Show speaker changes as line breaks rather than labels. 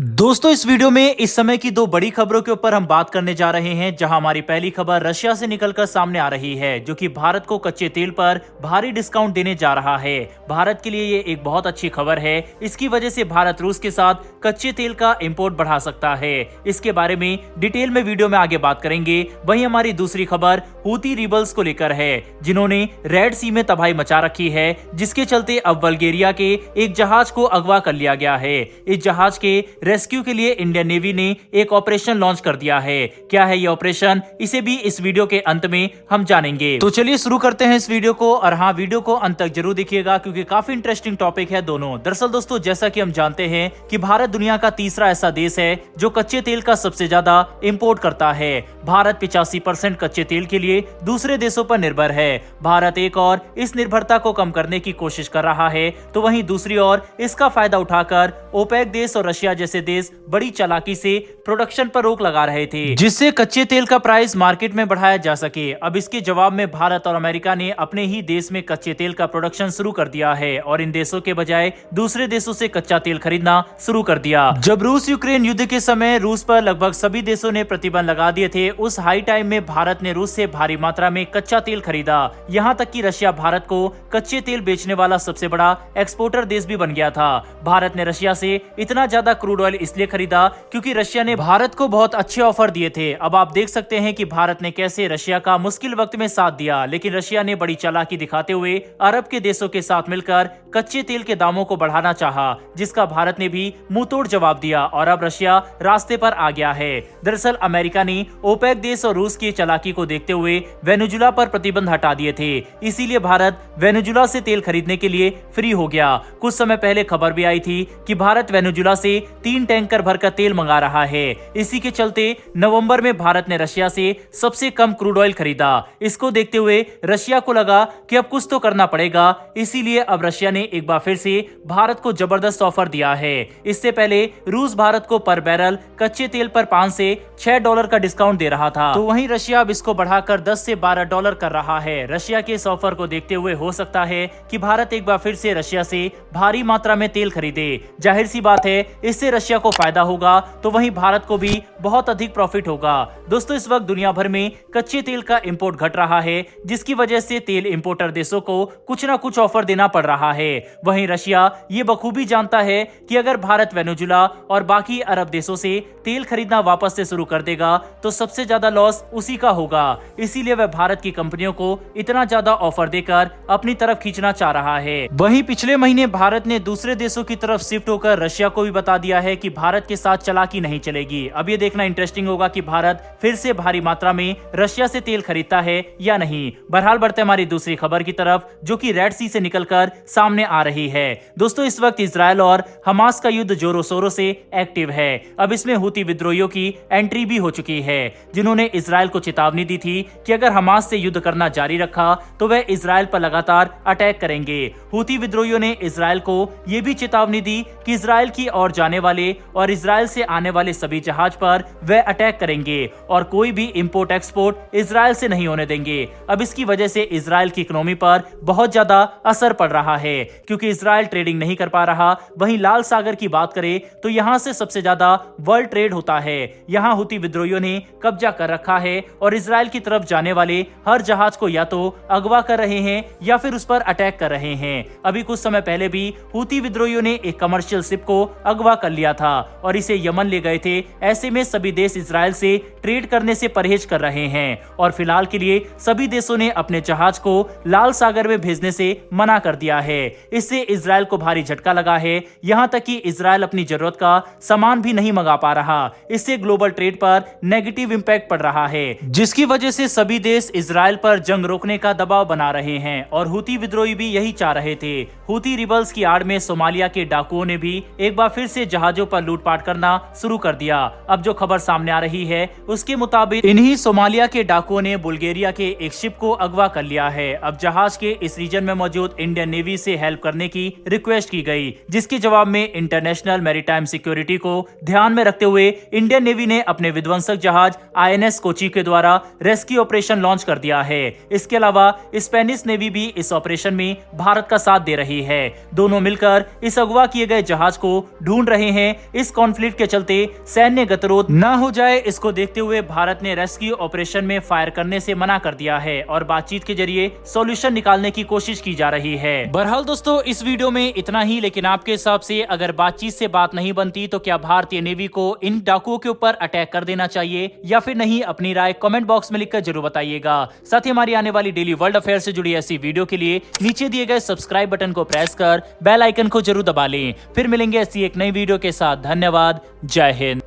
दोस्तों इस वीडियो में इस समय की दो बड़ी खबरों के ऊपर हम बात करने जा रहे हैं। जहां हमारी पहली खबर रशिया से निकलकर सामने आ रही है, जो कि भारत को कच्चे तेल पर भारी डिस्काउंट देने जा रहा है। भारत के लिए ये एक बहुत अच्छी खबर है। इसकी वजह से भारत रूस के साथ कच्चे तेल का इंपोर्ट बढ़ा सकता है। इसके बारे में डिटेल में वीडियो में आगे बात करेंगे। वहीं हमारी दूसरी खबर हूती रिबल्स को लेकर है, जिन्होंने रेड सी में तबाही मचा रखी है, जिसके चलते अब बल्गेरिया के एक जहाज को अगवा कर लिया गया है। इस जहाज के रेस्क्यू के लिए इंडियन नेवी ने एक ऑपरेशन लॉन्च कर दिया है। क्या है ये ऑपरेशन, इसे भी इस वीडियो के अंत में हम जानेंगे। तो चलिए शुरू करते हैं इस वीडियो को। और हाँ, वीडियो को अंत तक जरूर देखिएगा, क्योंकि काफी इंटरेस्टिंग टॉपिक है दोनों। दरअसल दोस्तों, जैसा कि हम जानते हैं कि भारत दुनिया का तीसरा ऐसा देश है जो कच्चे तेल का सबसे ज्यादा इंपोर्ट करता है। भारत 85% कच्चे तेल के लिए दूसरे देशों पर निर्भर है। भारत एक और इस निर्भरता को कम करने की कोशिश कर रहा है, तो वहीं दूसरी ओर इसका फायदा उठाकर ओपेक देश और रशिया जैसे देश बड़ी चालाकी से प्रोडक्शन पर रोक लगा रहे थे, जिससे कच्चे तेल का प्राइस मार्केट में बढ़ाया जा सके। अब इसके जवाब में भारत और अमेरिका ने अपने ही देश में कच्चे तेल का प्रोडक्शन शुरू कर दिया है और इन देशों के बजाय दूसरे देशों से कच्चा तेल खरीदना शुरू कर दिया। जब रूस यूक्रेन युद्ध के समय रूस पर लगभग सभी देशों ने प्रतिबंध लगा दिए थे, उस हाई टाइम में भारत ने रूस से भारी मात्रा में कच्चा तेल खरीदा। यहाँ तक कि रशिया भारत को कच्चे तेल बेचने वाला सबसे बड़ा एक्सपोर्टर देश भी बन गया था। भारत ने रशिया से इतना ज्यादा क्रूड ऑयल इसलिए खरीदा क्योंकि रशिया ने भारत को बहुत अच्छे ऑफर दिए थे। अब आप देख सकते हैं कि भारत ने कैसे रशिया का मुश्किल वक्त में साथ दिया, लेकिन रशिया ने बड़ी चालाकी दिखाते हुए अरब के देशों के साथ मिलकर कच्चे तेल के दामों को बढ़ाना चाहा, जिसका भारत ने भी मुंहतोड़ जवाब दिया और अब रशिया रास्ते पर आ गया है। दरअसल अमेरिका ने ओपेक देश और रूस की चालाकी को देखते हुए वेनेजुला पर प्रतिबंध हटा दिए थे, इसीलिए भारत वेनेजुला से तेल खरीदने के लिए फ्री हो गया। कुछ समय पहले खबर भी आई थी कि भारत वेनेजुला से 3 टैंकर भरकर तेल मंगा रहा है। इसी के चलते नवंबर में भारत ने रशिया से सबसे कम क्रूड ऑयल खरीदा। इसको देखते हुए रशिया को लगा कि अब कुछ तो करना पड़ेगा, इसीलिए अब रशिया ने एक बार फिर से भारत को जबरदस्त ऑफर दिया है। इससे पहले रूस भारत को पर बैरल कच्चे तेल पर $5 से $6 का डिस्काउंट दे रहा था, तो वहीं रशिया अब इसको बढ़ाकर $10 से $12 कर रहा है। रशिया के इस ऑफर को देखते हुए हो सकता है कि भारत एक बार फिर से रशिया से भारी मात्रा में तेल खरीदे। जाहिर सी बात है, इससे रशिया को फायदा होगा, तो वहीं भारत को भी बहुत अधिक प्रॉफिट होगा। दोस्तों, इस वक्त दुनिया भर में कच्चे तेल का इंपोर्ट घट रहा है, जिसकी वजह से तेल इंपोर्टर देशों को कुछ ना कुछ ऑफर देना पड़ रहा है। वहीं रशिया ये बखूबी जानता है कि अगर भारत वेनेजुला और बाकी अरब देशों से तेल खरीदना वापस से शुरू कर देगा तो सबसे ज्यादा लॉस उसी का होगा। इसीलिए वह भारत की कंपनियों को इतना ज्यादा ऑफर देकर अपनी तरफ खींचना चाह रहा है। वहीं पिछले महीने भारत ने दूसरे देशों की तरफ शिफ्ट होकर रशिया को भी बता दिया है कि भारत के साथ चालाकी नहीं चलेगी। अब ये देखना इंटरेस्टिंग होगा कि भारत फिर से भारी मात्रा में रशिया से तेल खरीदता है या नहीं। बहरहाल बढ़ते हमारी दूसरी खबर की तरफ, जो कि रेड सी से निकलकर सामने आ रही है। दोस्तों, इस वक्त इजरायल और हमास का युद्ध जोरों शोरों से एक्टिव है। अब इसमें हूती विद्रोहियों की एंट्री भी हो चुकी है, जिन्होंने इजरायल को चेतावनी दी थी कि अगर हमास से युद्ध करना जारी रखा तो वह इजरायल पर लगातार अटैक करेंगे। हूती विद्रोहियों ने इजरायल को यह भी चेतावनी दी कि इजरायल की ओर जाने वाले और इजरायल से आने वाले सभी जहाज पर वह अटैक करेंगे और कोई भी इंपोर्ट एक्सपोर्ट इजरायल से नहीं होने देंगे। अब इसकी वजह से इजरायल की इकोनॉमी पर बहुत ज्यादा असर पड़ रहा है, क्योंकि इजरायल ट्रेडिंग नहीं कर पा रहा। वहीं लाल सागर की बात करें तो यहां से सबसे ज्यादा वर्ल्ड ट्रेड होता है। यहां हूती विद्रोहियों ने कब्जा कर रखा है और इजरायल की तरफ जाने वाले हर जहाज को या तो अगवा कर रहे हैं या फिर उस पर अटैक कर रहे हैं। अभी कुछ समय पहले भी हूती विद्रोहियों ने एक कमर्शियल शिप को अगवा कर लिया था और इसे यमन ले गए थे। ऐसे में सभी देश इजरायल से ट्रेड करने से परहेज कर रहे हैं और फिलहाल के लिए सभी देशों ने अपने जहाज को लाल सागर में भेजने से मना कर दिया है। इससे इजरायल को भारी झटका लगा है। यहां तक कि इजरायल अपनी जरूरत का सामान भी नहीं मंगा पा रहा। इससे ग्लोबल ट्रेड पर नेगेटिव इंपैक्ट पड़ रहा है, जिसकी वजह से सभी देश इजरायल पर जंग रोकने का दबाव बना रहे हैं और हूती विद्रोही भी यही चाह रहे थे। हूती रिबल्स की आड़ में सोमालिया के डाकुओं ने भी एक बार फिर से जहाजों पर लूटपाट करना शुरू कर दिया। अब जो खबर सामने आ रही है उसके मुताबिक इन्हीं सोमालिया के डाकुओं ने बुल्गारिया के एक शिप को अगवा कर लिया है। अब जहाज के इस रीजन में मौजूद इंडियन नेवी से हेल्प करने की रिक्वेस्ट की गई, जिसके जवाब में इंटरनेशनल मैरीटाइम सिक्योरिटी को ध्यान में रखते हुए इंडियन नेवी ने अपने विध्वंसक जहाज INS कोची के द्वारा रेस्क्यू ऑपरेशन लॉन्च कर दिया है। इसके अलावा स्पेनिश नेवी भी इस ऑपरेशन में भारत का साथ दे रही है। दोनों मिलकर इस अगवा किए गए जहाज को ढूंढ रहे हैं इस कॉन्फ्लिक्ट के चलते सैन्य गतिरोध न हो जाए, इसको देखते हुए भारत ने रेस्क्यू ऑपरेशन में फायर करने से मना कर दिया है और बातचीत के जरिए सॉल्यूशन निकालने की कोशिश की जा रही है। बहरहाल दोस्तों, इस वीडियो में इतना ही, लेकिन आपके हिसाब से अगर बातचीत से बात नहीं बनती तो क्या भारतीय नेवी को इन डाकुओं के ऊपर अटैक कर देना चाहिए या फिर नहीं? अपनी राय कमेंट बॉक्स में लिखकर जरूर बताइएगा। साथ ही हमारी आने वाली डेली वर्ल्ड अफेयर से जुड़ी ऐसी वीडियो के लिए नीचे दिए गए सब्सक्राइब बटन को प्रेस कर बेल आइकन को जरूर दबा लें। फिर मिलेंगे ऐसी एक नई वीडियो के साथ। धन्यवाद। जय हिंद।